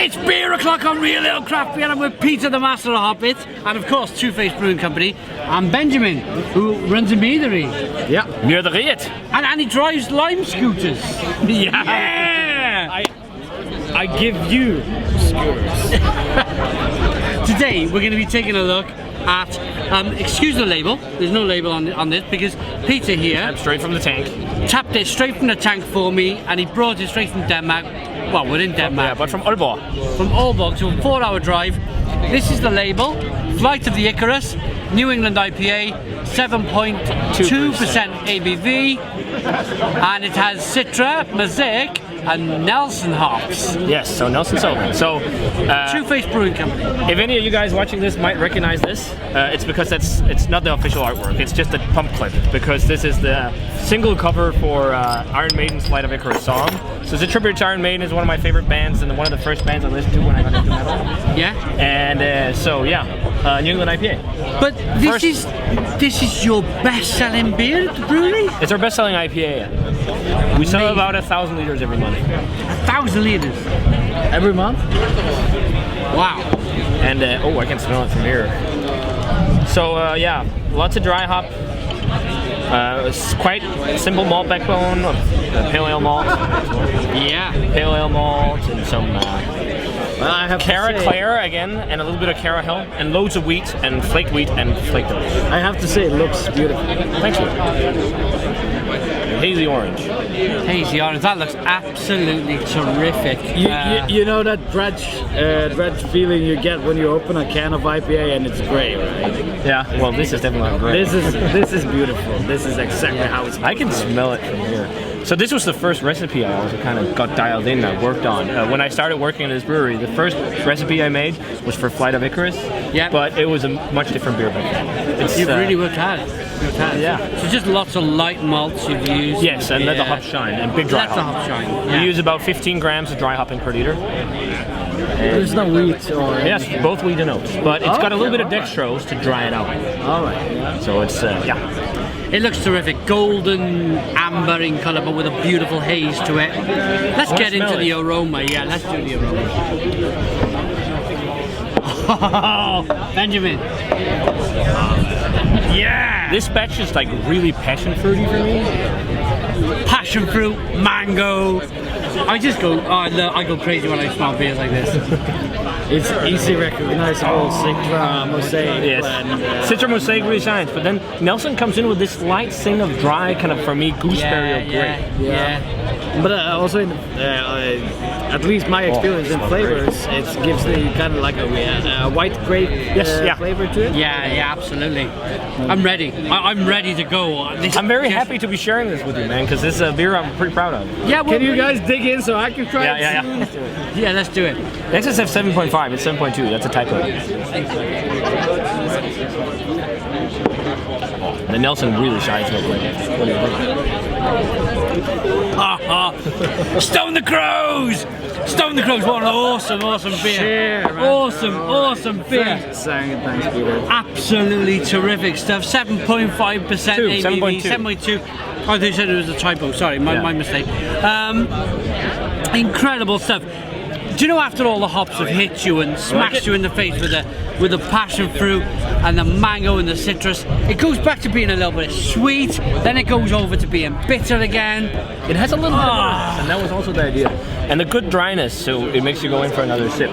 It's beer o'clock on Real Ale Craft Beer. I'm with Peter, the master of Hobbit, and of course, Face Brewing Company, and Benjamin, who runs a meadery. Yeah, near the Riet. And he drives lime scooters. Yeah! I give you scooters. Today, we're going to be taking a look at, excuse the label, there's no label on this because Peter here I'm straight from the tank. Tapped it straight from the tank for me, and he brought it straight from Denmark. Well, we're in Denmark. Yeah, but from Aalborg. From Aalborg, so a 4-hour drive. This is the label, Flight of the Icarus, New England IPA, 7.2% ABV, and it has Citra, Mosaic, and Nelson hops. Yes, so Nelson Sullivan. So, Face Brewing Company. If any of you guys watching this might recognize this, it's because it's not the official artwork. It's just a pump clip, because this is the single cover for Iron Maiden's Flight of Icarus song. So it's a tribute to Iron Maiden. Is one of my favorite bands and one of the first bands I listened to when I got into metal. Yeah. And so yeah, New England IPA. But this is your best-selling beer at the brewery? It's our best-selling IPA. We sell about 1,000 liters every month. 1,000 liters every month? Wow. And oh, I can smell it from here. So yeah, lots of dry hop. It's quite simple malt backbone of pale ale malt. Yeah. Pale ale malt and some I have Cara Clare again, and a little bit of Cara Hill, and loads of wheat and flaked oats. I have to say, it looks beautiful. Thank you. Hazy orange. Hazy orange. That looks absolutely terrific. You know that dredge feeling you get when you open a can of IPA and it's grey, right? Yeah. Well, this is definitely grey. This is beautiful. This is exactly how it's. I can smell it from here. So this was the first recipe I also kind of got dialed in, I worked on. When I started working in this brewery, the first recipe I made was for Flight of Icarus, but it was a much different beer back then. You've really worked hard. Yeah. So just lots of light malts you've used. Yes, and let the hop shine, and big dry hop. Let the hop shine. We use about 15 grams of dry hopping per liter. There's no wheat or... Yes, both wheat and oats, but it's got a little bit of dextrose to dry it out. All right. So it's, yeah. It looks terrific, golden amber in colour, but with a beautiful haze to it. Let's get into the aroma. Yeah, let's do the aroma. Oh, Benjamin. Yeah. This batch is like really passion fruity for me. Passion fruit, mango. I just go. I go crazy when I smell beers like this. It's easy recognizable Citra, Mosaic. Yes. Citra Mosaic really shines, but then Nelson comes in with this slight thing of dry, kind of for me, gooseberry or grape. Yeah. But also, at least my experience in flavors, it gives the kind of like a white grape flavor to it. Yeah, absolutely. I'm ready. I'm ready to go. I'm very happy to be sharing this with you, man, because this is a beer I'm pretty proud of. Yeah. Can you guys dig in so I can try it? Yeah. Yeah, let's do it. The XSF 7.5, it's 7.2, that's a typo. The Nelson really shines real quick. What do you think? Stone the Crows! Stone the Crows, what an awesome beer. Awesome beer. Thanks, Peter. Absolutely terrific stuff. 7.5% ABV. 7.2. Oh, they said it was a typo. Sorry, my mistake. Incredible stuff. Do you know, after all the hops have hit you and smashed you in the face with the passion fruit and the mango and the citrus, it goes back to being a little bit sweet, then it goes over to being bitter again. It has a little bit of bitterness, and that was also the idea. And the good dryness, so it makes you go in for another sip.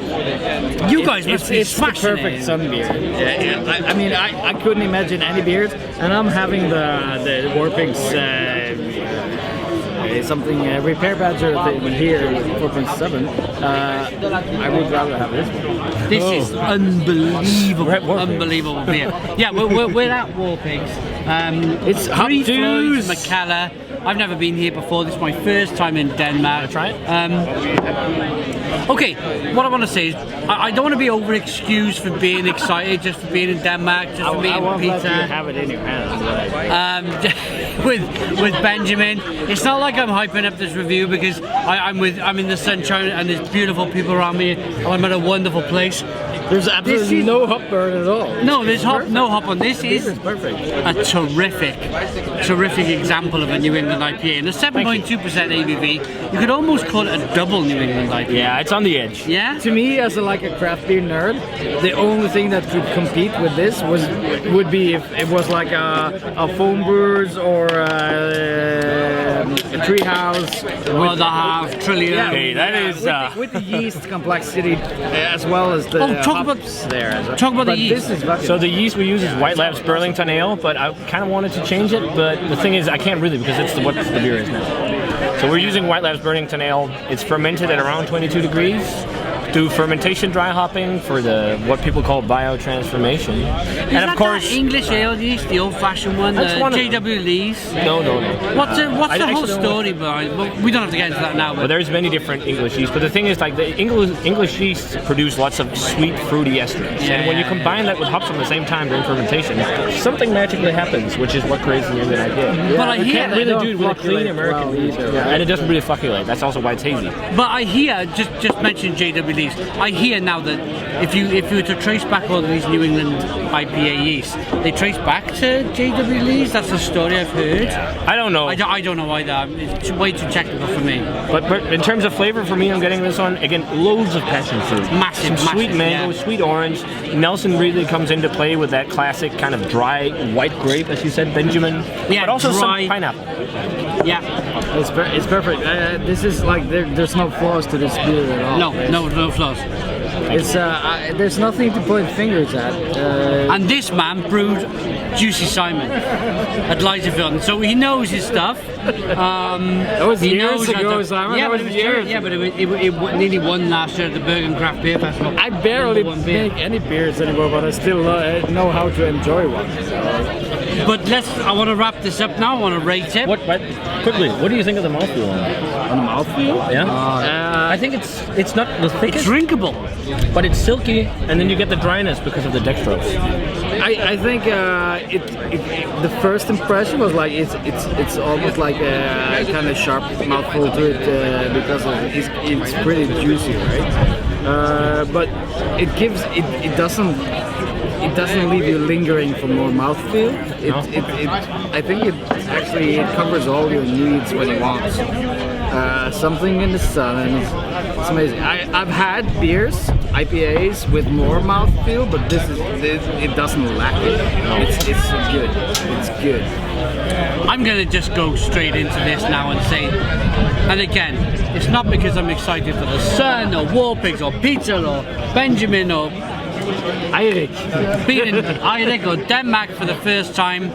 You guys must be smashing the perfect sun beer. I mean, I couldn't imagine any beers, and I'm having the Warpings something repair badger thing here, 4.7. I would rather have this one. This is unbelievable beer. Yeah, we're at Warpigs. It's Hop Juice McKellar. I've never been here before. This is my first time in Denmark. Try it. Okay, what I want to say is I don't want to be over-excused for being excited, just for being in Denmark, just for meeting Peter. Let you have it in your hands. With Benjamin. It's not like I'm hyping up this review because I'm in the sunshine and there's beautiful people around me and I'm at a wonderful place. There's absolutely no hop burn at all. No, there's no hop on. This is perfect. A terrific example of a New England IPA. And a 7.2% ABV, you could almost call it a double New England IPA. Yeah, it's on the edge. Yeah? To me, as a craft beer nerd, the only thing that could compete with this would be if it was like a Foam Brewers or a Treehouse. Or the Half Trillium. Yeah, Hey, that is... with the yeast complexity as well as the talk about the yeast. This is So the yeast we use is White Labs Burlington Ale, but I kind of wanted to change it, but the thing is I can't really because it's what the beer is now. So we're using White Labs Burlington Ale. It's fermented at around 22 degrees. Do fermentation dry hopping for what people call biotransformation. And of course, English ale yeast, the old-fashioned one, J.W. Lee's. No. What's the whole story behind? Well, we don't have to get into that now. Well, there's many different English yeasts, but the thing is, the English yeasts produce lots of sweet, fruity esters, and when you combine that with hops at the same time during fermentation, something magically happens, which is what creates the New England IPA. Yeah, but I hear can't really do it with a clean American yeast, and it doesn't really flocculate. That's also why it's hazy. But I hear, just mention J.W. Lee's. I hear now that if you were to trace back all of these New England IPA yeasts, they trace back to J.W. Lee's. That's the story I've heard. I don't know. I don't know either. It's way too technical for me. But in terms of flavor, for me, I'm getting this one again. Loads of passion fruit, massive, sweet mango, sweet orange. Nelson really comes into play with that classic kind of dry white grape, as you said, Benjamin. Yeah, but also dry. some pineapple. Yeah, it's perfect. This is there's no flaws to this beer at all. No flaws. It's there's nothing to point fingers at. And this man brewed Juicy Simon at Leiterfield, so he knows his stuff. That was years ago, Simon. Yeah, but it nearly won last year at the Bergen Craft Beer Festival. I barely make any beers anymore, but I still know how to enjoy one. But I want to wrap this up now. I want to rate it. Quickly, what do you think of the mouthfeel on it? On the mouthfeel? Yeah. I think it's not the thickest. It's drinkable, but it's silky, and then you get the dryness because of the dextrose. I think the first impression was like it's almost like a kind of sharp mouthful to it because it's pretty juicy, right? But it doesn't leave you lingering for more mouthfeel. I think it actually covers all your needs when you want. Something in the sun, and it's amazing. I've had beers, IPAs with more mouthfeel, but it doesn't lack it. It's good. It's good. I'm gonna just go straight into this now and say, and again, it's not because I'm excited for the Sun or Warpigs or Peter or Benjamin or Eirik beating Eirik or Denmark for the first time.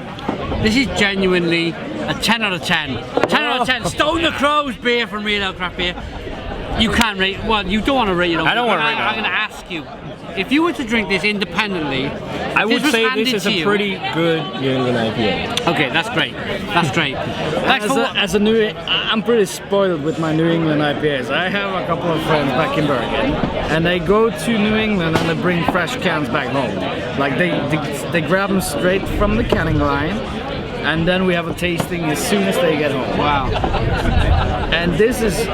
This is genuinely a 10 out of 10. 10 out of 10. Stone the Crows beer from Real Ale Craft Beer. You can't rate. Well, you don't want to rate it. I don't want to rate it. I'm going to ask you, if you were to drink this independently, I would say this is a pretty good New England IPA. Okay, that's great. That's great. I'm pretty spoiled with my New England IPAs. I have a couple of friends back in Bergen, and they go to New England and they bring fresh cans back home. Like they grab them straight from the canning line, and then we have a tasting as soon as they get home. Wow. And this is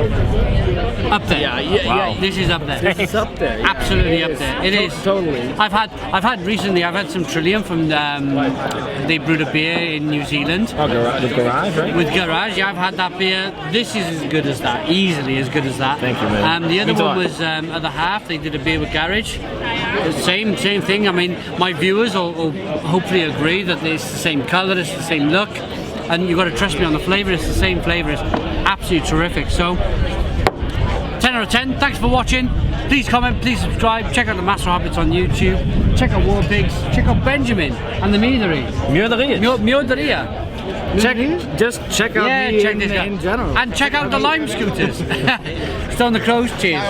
up there. Wow. This is up there. This is up there. Yeah, Absolutely up there. It is. Totally. I've had recently. I've had some Trillium from. They brewed a beer in New Zealand. Oh, with Garage, right? With Garage, yeah, I've had that beer. This is as good as that. Easily as good as that. Thank you, man. The other one was at the Half. They did a beer with Garage. Same thing. I mean, my viewers will hopefully agree that it's the same colour, it's the same look, and you've got to trust me on the flavour. It's the same flavour. It's absolutely terrific. So. 10 out of 10. Thanks for watching. Please comment, please subscribe. Check out the Master Hobbits on YouTube. Check out Warpigs. Check out Benjamin and the Meadery. Mjøderia. Just check out me in general. And check out the Lime Scooters. Stone the Crows. Cheers.